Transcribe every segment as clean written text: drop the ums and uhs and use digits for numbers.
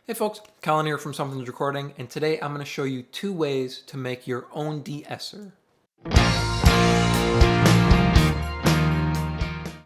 Hey folks, Colin here from Sumthins Recording, and today I'm going to show you 2 ways to make your own deesser.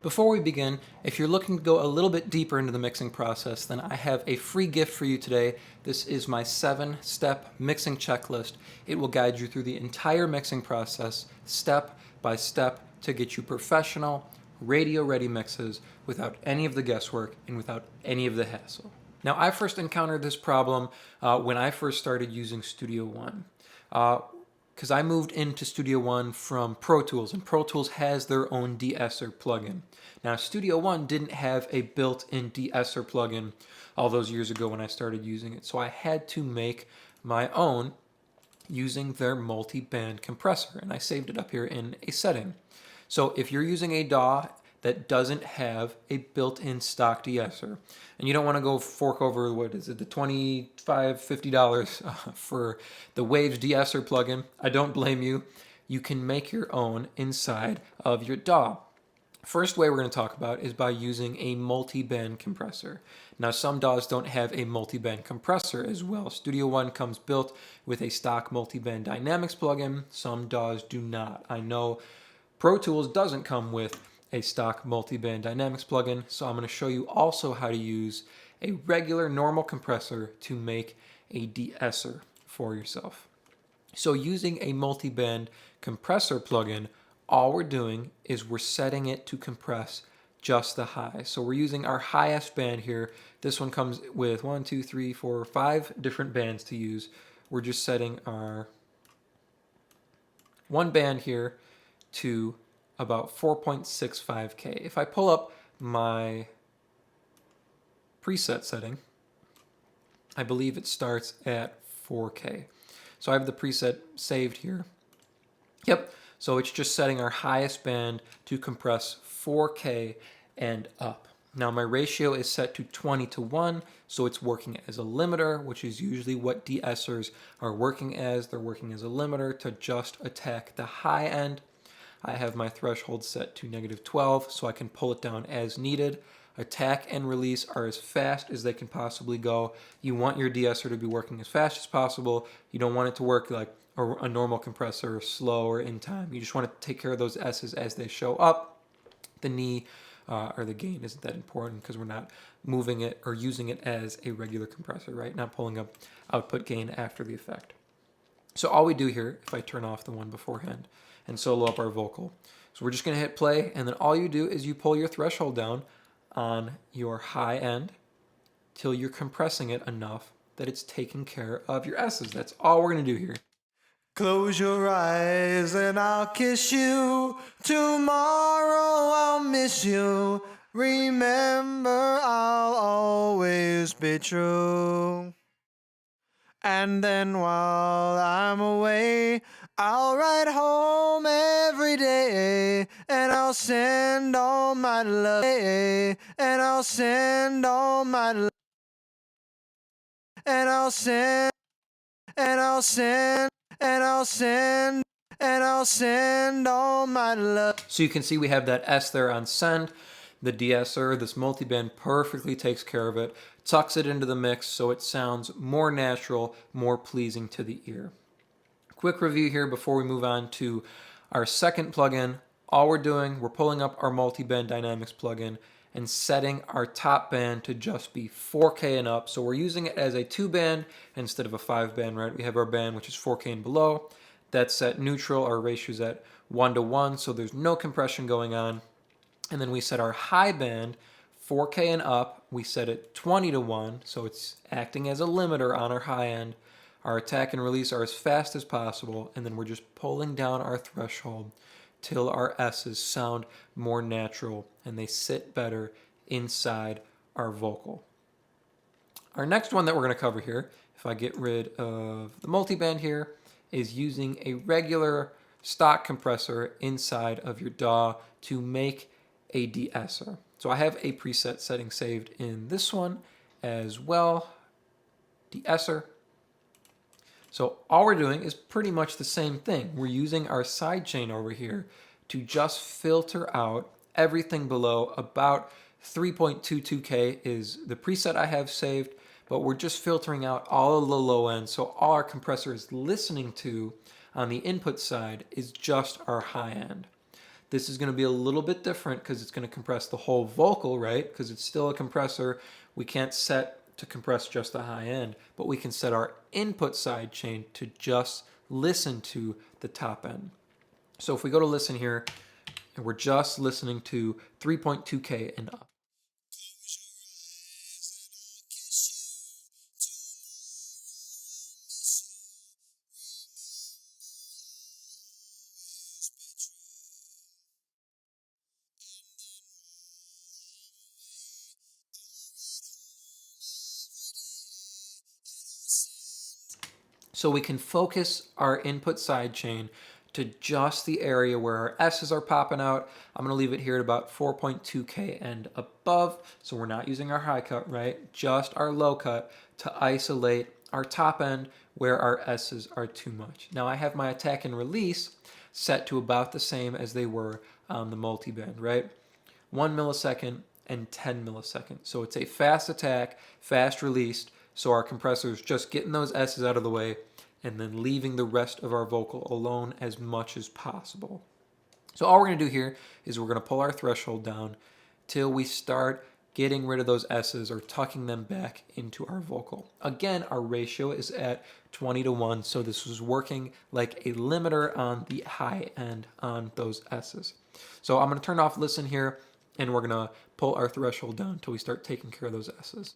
Before we begin, if you're looking to go a little bit deeper into the mixing process, then I have a free gift for you today. This is my 7-step mixing checklist. It will guide you through the entire mixing process, step by step, to get you professional, radio-ready mixes without any of the guesswork and without any of the hassle. Now, I first encountered this problem when I first started using Studio One. Because I moved into Studio One from Pro Tools, and Pro Tools has their own deesser plugin. Now, Studio One didn't have a built-in deesser plugin all those years ago when I started using it, so I had to make my own using their multi-band compressor, and I saved it up here in a setting. So if you're using a DAW that doesn't have a built-in stock deesser, and you don't want to go fork over, what is it, the $25, $50 for the Waves deesser plugin, I don't blame you. You can make your own inside of your DAW. First way we're going to talk about is by using a multi-band compressor. Now, some DAWs don't have a multi-band compressor as well. Studio One comes built with a stock multi-band dynamics plugin. Some DAWs do not. I know Pro Tools doesn't come with a stock multi-band dynamics plugin, so I'm going to show you also how to use a regular normal compressor to make a deesser for yourself. So using a multi-band compressor plugin, all we're doing is we're setting it to compress just the high. So we're using our highest band here. This one comes with 1, 2, 3, 4, 5 different bands to use. We're just setting our one band here to about 4.65K. If I pull up my preset setting, I believe it starts at 4K. So I have the preset saved here. Yep, so it's just setting our highest band to compress 4K and up. Now my ratio is set to 20:1, so it's working as a limiter, which is usually what deessers are working as. They're working as a limiter to just attack the high end. I have my threshold set to -12, so I can pull it down as needed. Attack and release are as fast as they can possibly go. You want your deesser to be working as fast as possible. You don't want it to work like a normal compressor, slow or in time. You just want to take care of those S's as they show up. The knee or the gain isn't that important because we're not moving it or using it as a regular compressor, right? Not pulling up output gain after the effect. So all we do here, if I turn off the one beforehand and solo up our vocal, so we're just going to hit play, and then all you do is you pull your threshold down on your high end till you're compressing it enough that it's taking care of your S's. That's all we're going to do here. Close your eyes and I'll kiss you. Tomorrow I'll miss you. Remember, I'll always be true. And then while I'm away, I'll write home every day, and I'll send all my love, and I'll send all my love, and I'll send, and I'll send, and I'll send, and I'll send all my love. So you can see we have that S there on send. The deesser, this multiband, perfectly takes care of it, tucks it into the mix so it sounds more natural, more pleasing to the ear. Quick review here before we move on to our second plugin. All we're doing, we're pulling up our multiband dynamics plugin and setting our top band to just be 4K and up. So we're using it as a 2-band instead of a 5-band, right? We have our band which is 4K and below. That's set neutral. Our ratio's at 1:1, so there's no compression going on. And then we set our high band 4K and up. We set it 20:1, so it's acting as a limiter on our high end. Our attack and release are as fast as possible, and then we're just pulling down our threshold till our S's sound more natural and they sit better inside our vocal. Our next one that we're going to cover here, if I get rid of the multiband here, is using a regular stock compressor inside of your DAW to make a deesser. So I have a preset setting saved in this one as well, deesser. So all we're doing is pretty much the same thing. We're using our sidechain over here to just filter out everything below about 3.22K is the preset I have saved, but we're just filtering out all of the low end, so all our compressor is listening to on the input side is just our high end. This is going to be a little bit different because it's going to compress the whole vocal, right? Because it's still a compressor. We can't set to compress just the high end, but we can set our input side chain to just listen to the top end. So if we go to listen here, and we're just listening to 3.2K and up. So we can focus our input side chain to just the area where our S's are popping out. I'm going to leave it here at about 4.2K and above, so we're not using our high cut, right? Just our low cut to isolate our top end where our S's are too much. Now I have my attack and release set to about the same as they were on the multiband, right? 1 millisecond and 10 milliseconds. So it's a fast attack, fast released, so our compressor is just getting those S's out of the way and then leaving the rest of our vocal alone as much as possible. So all we're going to do here is we're going to pull our threshold down till we start getting rid of those S's or tucking them back into our vocal. Again, our ratio is at 20:1, so this was working like a limiter on the high end on those S's. So I'm going to turn off listen here, and we're going to pull our threshold down until we start taking care of those S's.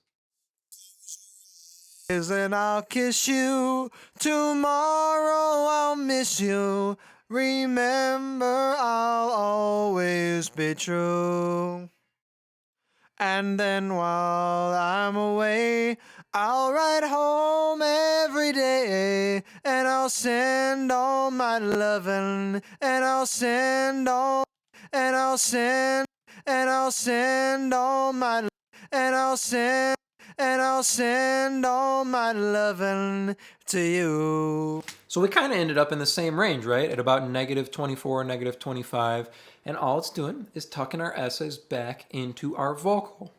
And I'll kiss you. Tomorrow I'll miss you. Remember, I'll always be true. And then while I'm away, I'll write home every day, and I'll send all my loving, and I'll send all, and I'll send, and I'll send all my, and I'll send, and I'll send all my loving to you. So we kind of ended up in the same range, right? At about -24, -25. And all it's doing is tucking our S's back into our vocal.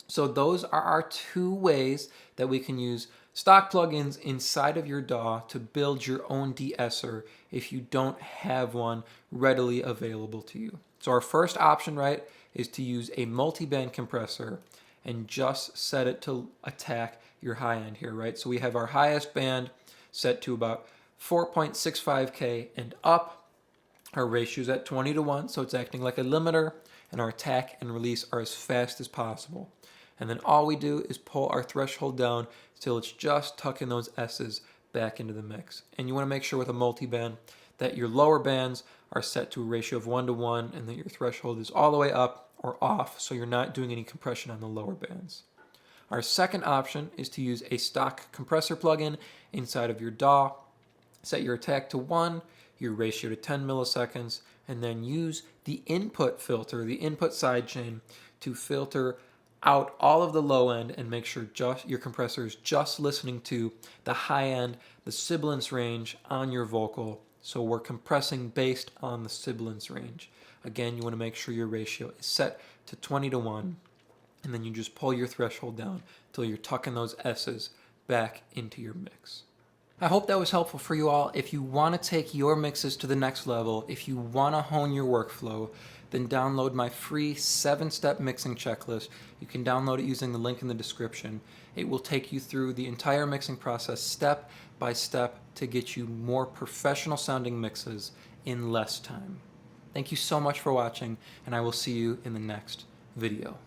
So those are our two ways that we can use stock plugins inside of your DAW to build your own de-esser if you don't have one readily available to you. So our first option, right, is to use a multi-band compressor and just set it to attack your high end here, right? So we have our highest band set to about 4.65K and up. Our ratio is at 20:1, so it's acting like a limiter, and our attack and release are as fast as possible. And then all we do is pull our threshold down till it's just tucking those S's back into the mix. And you want to make sure with a multi-band that your lower bands are set to a ratio of 1:1 and that your threshold is all the way up or off, so you're not doing any compression on the lower bands. Our second option is to use a stock compressor plugin inside of your DAW. Set your attack to 1, your ratio to 10 milliseconds, and then use the input filter, the input sidechain, to filter out all of the low end and make sure just your compressor is just listening to the high end, the sibilance range on your vocal. So we're compressing based on the sibilance range. Again, you want to make sure your ratio is set to 20:1, and then you just pull your threshold down until you're tucking those S's back into your mix. I hope that was helpful for you all. If you want to take your mixes to the next level, if you want to hone your workflow, then download my free 7-step mixing checklist. You can download it using the link in the description. It will take you through the entire mixing process step by step to get you more professional sounding mixes in less time. Thank you so much for watching, and I will see you in the next video.